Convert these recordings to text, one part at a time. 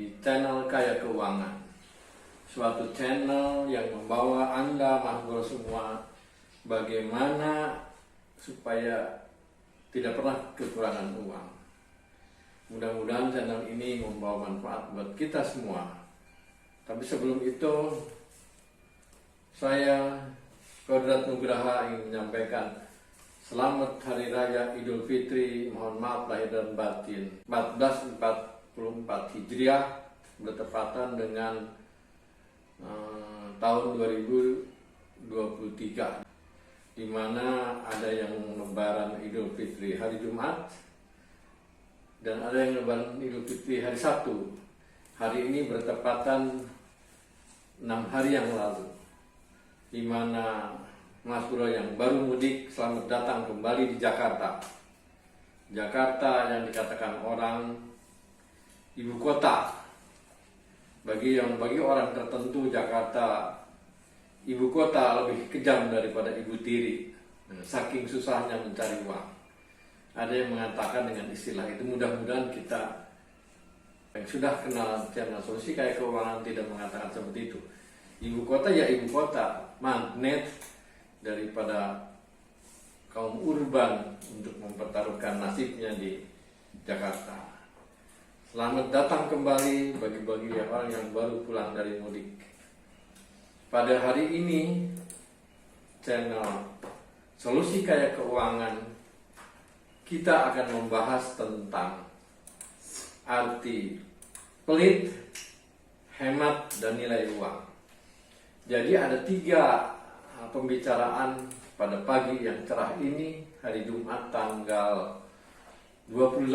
di channel Kaya Keuangan, suatu channel yang membawa Anda makhluk semua bagaimana supaya tidak pernah kekurangan uang. Mudah-mudahan channel ini membawa manfaat buat kita semua. Tapi sebelum itu, saya Kodrat Nugraha ingin menyampaikan selamat Hari Raya Idul Fitri, mohon maaf lahir dan batin, 1444 Hijriah bertepatan dengan tahun 2023, di mana ada yang lebaran Idul Fitri hari Jumat dan ada yang lebaran Idul Fitri hari Sabtu. Hari ini bertepatan 6 hari yang lalu, di mana Mas Bro yang baru mudik selamat datang kembali di Jakarta. Jakarta yang dikatakan orang ibu kota. Bagi orang tertentu Jakarta ibu kota lebih kejam daripada ibu tiri. Saking susahnya mencari uang. Ada yang mengatakan dengan istilah itu. Mudah-mudahan kita yang sudah kenal channel Solusi Kaya Keuangan tidak mengatakan seperti itu. Ibu kota ya ibu kota, magnet daripada kaum urban untuk mempertaruhkan nasibnya di Jakarta. Selamat datang kembali bagi orang yang baru pulang dari mudik. Pada hari ini, channel Solusi Kaya Keuangan, kita akan membahas tentang arti pelit, hemat, dan nilai uang. Jadi ada 3 pembicaraan pada pagi yang cerah ini, hari Jumat tanggal 28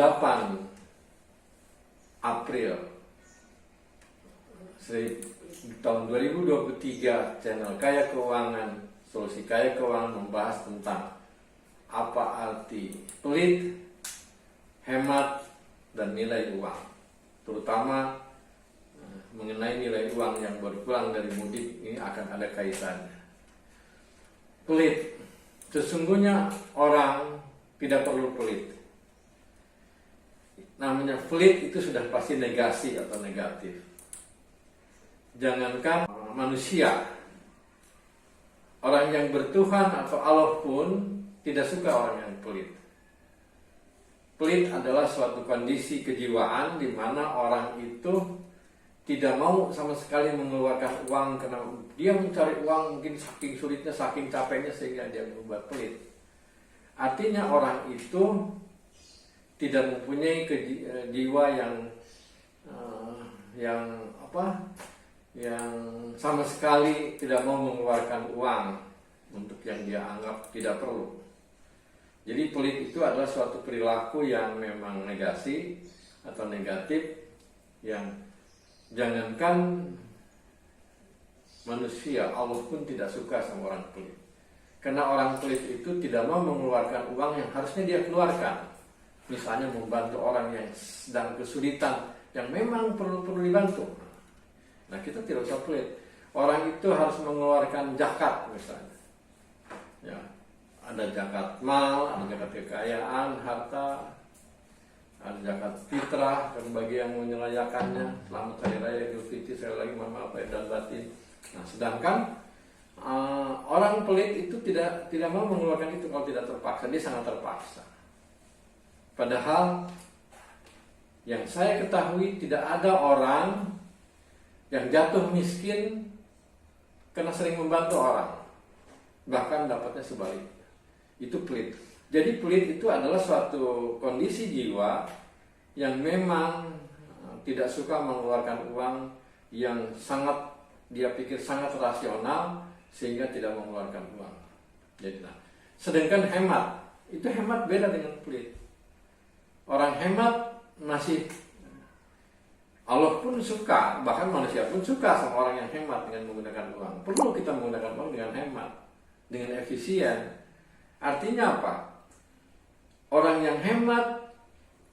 April tahun 2023. Channel Kaya Keuangan, Solusi Kaya Keuangan membahas tentang apa arti pelit, hemat, dan nilai uang, terutama mengenai nilai uang yang baru pulang dari mudik ini akan ada kaitannya. Pelit, sesungguhnya orang tidak perlu pelit. Namanya pelit itu sudah pasti negasi atau negatif. Jangankan manusia, orang yang bertuhan atau Allah pun tidak suka orang yang pelit. Pelit adalah suatu kondisi kejiwaan di mana orang itu tidak mau sama sekali mengeluarkan uang karena dia mencari uang mungkin saking sulitnya, saking capeknya sehingga dia membuat pelit. Artinya orang itu tidak mempunyai jiwa yang sama sekali tidak mau mengeluarkan uang untuk yang dia anggap tidak perlu. Jadi pelit itu adalah suatu perilaku yang memang negasi atau negatif, yang jangankan manusia, Allah pun tidak suka sama orang pelit. Karena orang pelit itu tidak mau mengeluarkan uang yang harusnya dia keluarkan. Misalnya membantu orang yang sedang kesulitan, yang memang perlu dibantu. Nah, kita tidak usah pelit. Orang itu harus mengeluarkan zakat misalnya. Ya, ada zakat mal, ada zakat kekayaan, harta, ada zakat fitrah, dan bagi yang menyelayakannya. Selamat Hari Raya Idul Fitri, saya lagi mohon maaf lahir dan batin. Nah, sedangkan orang pelit itu tidak mau mengeluarkan itu kalau tidak terpaksa. Dia sangat terpaksa. Padahal yang saya ketahui tidak ada orang yang jatuh miskin karena sering membantu orang, bahkan dapatnya sebaliknya. Itu pelit. Jadi pelit itu adalah suatu kondisi jiwa yang memang tidak suka mengeluarkan uang yang sangat dia pikir sangat rasional sehingga tidak mengeluarkan uang. Jadi, sedangkan hemat, itu hemat beda dengan pelit. Orang hemat masih, Allah pun suka, bahkan manusia pun suka sama orang yang hemat dengan menggunakan uang. Perlu kita menggunakan uang dengan hemat, dengan efisien. Artinya apa? Orang yang hemat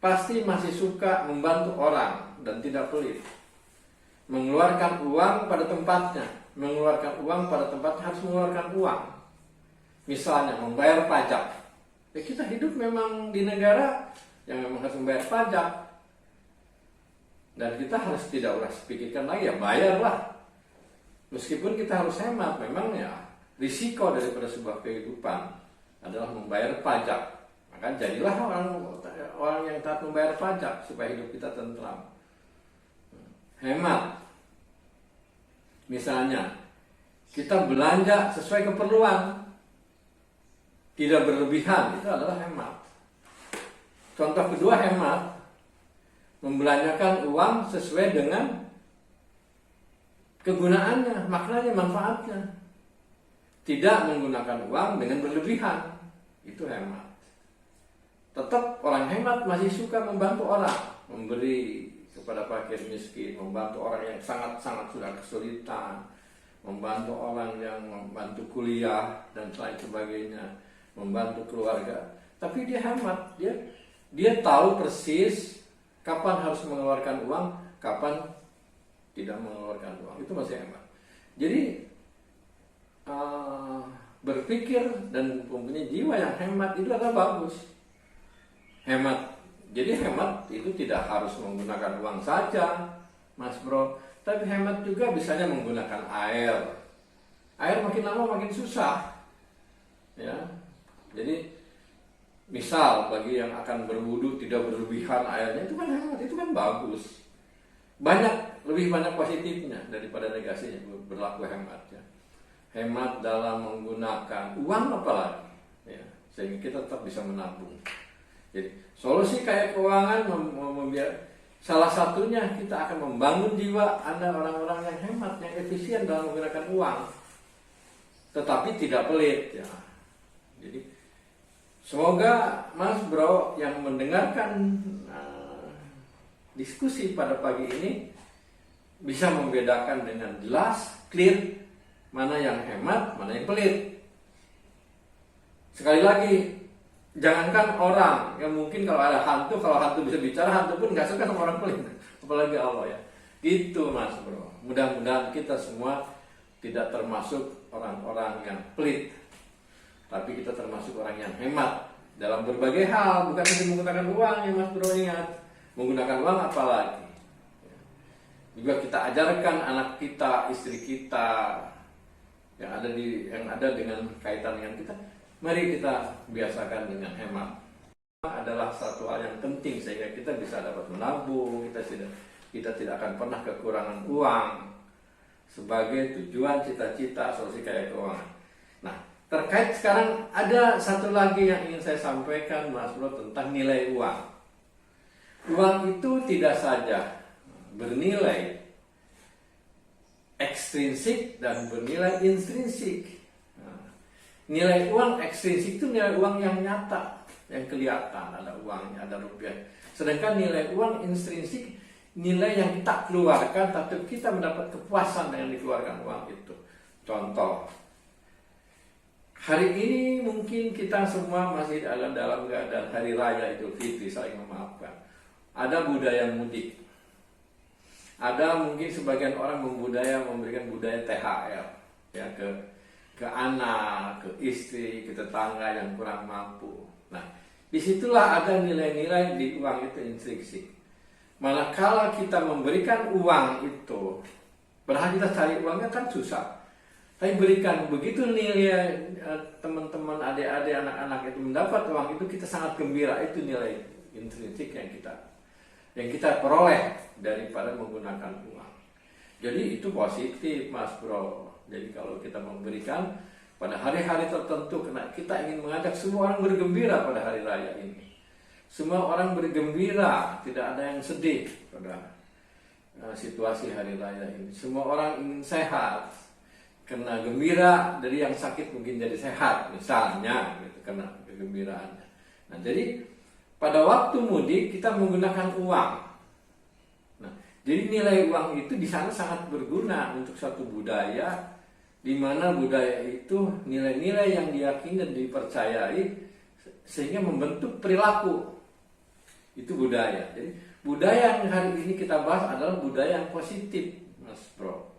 pasti masih suka membantu orang dan tidak pelit. Mengeluarkan uang pada tempatnya. Mengeluarkan uang pada tempatnya harus mengeluarkan uang. Misalnya membayar pajak. Ya, kita hidup memang di negara yang memang harus membayar pajak. Dan kita harus tidak usah pikirkan lagi, ya bayarlah. Meskipun kita harus hemat, memang ya risiko daripada sebuah kehidupan adalah membayar pajak. Maka jadilah orang yang taat membayar pajak supaya hidup kita tentram. Hemat. Misalnya, kita belanja sesuai keperluan, tidak berlebihan, itu adalah hemat. Contoh kedua hemat, membelanjakan uang sesuai dengan kegunaannya, maknanya, manfaatnya. Tidak menggunakan uang dengan berlebihan, itu hemat. Tetap orang hemat masih suka membantu orang, memberi kepada fakir miskin, membantu orang yang sangat-sangat sudah kesulitan, membantu orang yang membantu kuliah dan lain sebagainya, membantu keluarga. Tapi dia hemat, dia tahu persis kapan harus mengeluarkan uang, kapan tidak mengeluarkan uang. Itu masih hemat. Jadi berpikir dan mempunyai jiwa yang hemat itu adalah bagus. Hemat. Jadi hemat itu tidak harus menggunakan uang saja, Mas Bro. Tapi hemat juga bisanya menggunakan air. Air makin lama makin susah. Ya. Jadi misal bagi yang akan berwudu tidak berlebihan airnya, itu kan hemat, itu kan bagus. Lebih banyak positifnya daripada negasinya berlaku hemat. Ya. Hemat dalam menggunakan uang apalagi, ya, sehingga kita tetap bisa menabung. Jadi solusi kayak keuangan salah satunya kita akan membangun jiwa Anda orang-orang yang hemat, yang efisien dalam menggunakan uang, tetapi tidak pelit. Ya. Jadi semoga Mas Bro yang mendengarkan diskusi pada pagi ini bisa membedakan dengan jelas, clear, mana yang hemat, mana yang pelit. Sekali lagi, jangankan orang yang mungkin kalau hantu bisa bicara, hantu pun nggak suka sama orang pelit, apalagi Allah ya. Gitu Mas Bro. Mudah-mudahan kita semua tidak termasuk orang-orang yang pelit, tapi kita termasuk orang yang hemat dalam berbagai hal, bukan hanya menggunakan uang ya Mas Bro, ingat. Menggunakan uang apalagi. Juga kita ajarkan anak kita, istri kita yang ada dengan kaitan dengan kita, mari kita biasakan dengan hemat. Adalah satu hal yang penting sehingga kita bisa dapat menabung, kita tidak akan pernah kekurangan uang sebagai tujuan cita-cita solusi kaya keuangan. Nah, terkait sekarang ada satu lagi yang ingin saya sampaikan Mas Bro tentang nilai uang. Uang itu tidak saja bernilai ekstrinsik dan bernilai intrinsik. Nah, nilai uang ekstrinsik itu nilai uang yang nyata, yang kelihatan, ada uangnya, ada rupiah. Sedangkan nilai uang intrinsik, nilai yang kita keluarkan, tapi kita mendapat kepuasan dengan dikeluarkan uang itu. Contoh, hari ini mungkin kita semua masih dalam keadaan hari raya Idul Fitri, saling memaafkan. Ada budaya mudik. Ada mungkin sebagian orang memberikan budaya THR ya ke anak, ke istri, ke tetangga yang kurang mampu. Nah, disitulah ada nilai-nilai di uang itu intrinsik. Manakala kita memberikan uang itu, padahal kita cari uangnya kan susah. Tapi berikan begitu nilai teman-teman, adik-adik, anak-anak itu mendapat uang itu, kita sangat gembira. Itu nilai intrinsik yang kita peroleh daripada menggunakan uang. Jadi itu positif Mas Bro. Jadi kalau kita memberikan pada hari-hari tertentu, karena kita ingin mengajak semua orang bergembira pada hari raya ini. Semua orang bergembira, tidak ada yang sedih pada situasi hari raya ini. Semua orang ingin sehat, karena gembira dari yang sakit mungkin jadi sehat misalnya, gitu, karena kegembiraannya. Nah, jadi pada waktu mudik kita menggunakan uang. Nah, jadi nilai uang itu di sana sangat berguna untuk suatu budaya, di mana budaya itu nilai-nilai yang diyakini dan dipercayai sehingga membentuk perilaku. Itu budaya. Jadi budaya yang hari ini kita bahas adalah budaya yang positif, Mas Bro.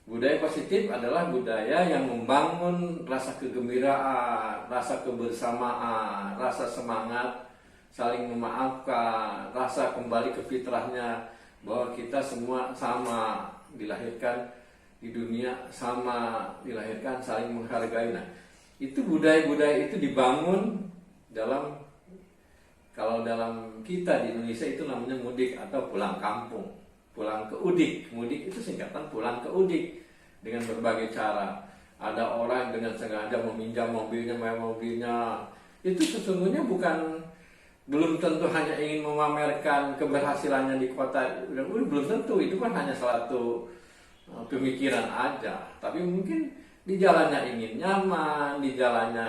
Budaya positif adalah budaya yang membangun rasa kegembiraan, rasa kebersamaan, rasa semangat, saling memaafkan, rasa kembali ke fitrahnya bahwa kita semua sama dilahirkan di dunia, sama dilahirkan saling menghargai. Nah, itu budaya-budaya itu dibangun dalam, kalau dalam kita di Indonesia itu namanya mudik atau pulang kampung, pulang ke udik. Mudik itu singkatan pulang ke udik dengan berbagai cara. Ada orang dengan sengaja meminjam mobilnya, mewah mobilnya. Itu sesungguhnya belum tentu hanya ingin memamerkan keberhasilannya di kota. Belum tentu, itu kan hanya satu pemikiran aja. Tapi mungkin di jalannya ingin nyaman, di jalannya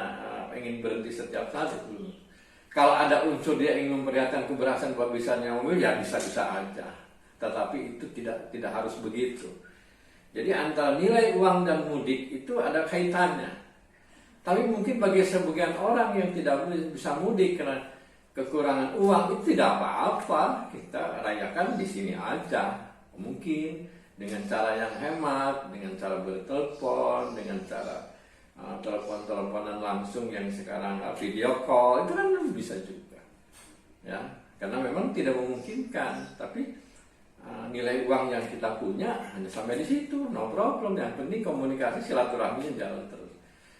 ingin berhenti setiap saat. Kalau ada unsur dia ingin memperlihatkan keberhasilan bahwa bisa nyawa mobil, ya bisa-bisa aja. Tetapi itu tidak harus begitu. Jadi antara nilai uang dan mudik itu ada kaitannya. Tapi mungkin bagi sebagian orang yang tidak bisa mudik karena kekurangan uang, itu tidak apa-apa. Kita rayakan di sini aja. Mungkin dengan cara yang hemat, dengan cara bertelepon, dengan cara telepon-teleponan langsung yang sekarang video call, itu kan bisa juga. Ya, karena memang tidak memungkinkan, tapi nilai uang yang kita punya hanya sampai di situ, no problem. Yang penting komunikasi, silaturahminya jalan terus.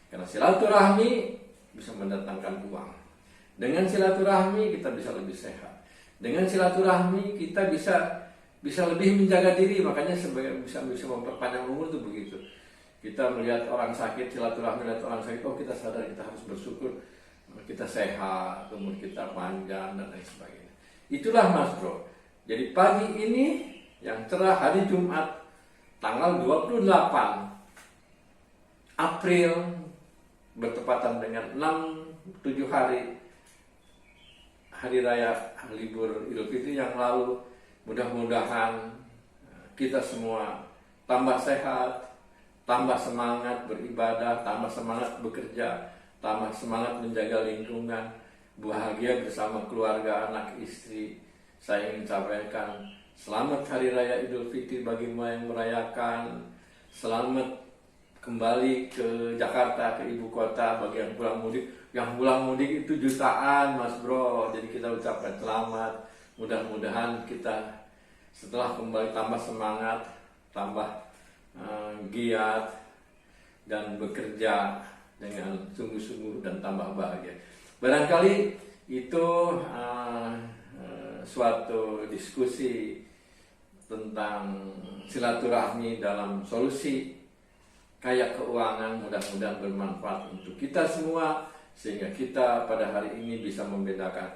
Karena silaturahmi bisa mendatangkan uang. Dengan silaturahmi kita bisa lebih sehat. Dengan silaturahmi kita bisa lebih menjaga diri. Makanya bisa memperpanjang umur itu begitu. Kita melihat orang sakit, silaturahmi lihat orang sakit, oh kita sadar, kita harus bersyukur kita sehat, umur kita panjang dan lain sebagainya. Itulah Mas Bro. Jadi pagi ini yang cerah hari Jumat tanggal 28 April bertepatan dengan 7 hari raya libur Idul Fitri yang lalu. Mudah-mudahan kita semua tambah sehat, tambah semangat beribadah, tambah semangat bekerja, tambah semangat menjaga lingkungan, bahagia bersama keluarga, anak, istri. Saya ingin sampaikan selamat Hari Raya Idul Fitri bagi yang merayakan. Selamat kembali ke Jakarta, ke ibu kota bagi yang pulang mudik. Yang pulang mudik itu jutaan Mas Bro. Jadi kita ucapkan selamat. Mudah-mudahan kita setelah kembali tambah semangat, tambah giat, dan bekerja dengan sungguh-sungguh dan tambah bahagia. Barangkali itu suatu diskusi tentang silaturahmi dalam solusi kaya keuangan, mudah-mudahan bermanfaat untuk kita semua, sehingga kita pada hari ini bisa membedakan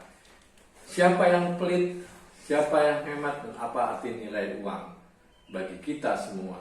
siapa yang pelit, siapa yang hemat, dan apa arti nilai uang bagi kita semua.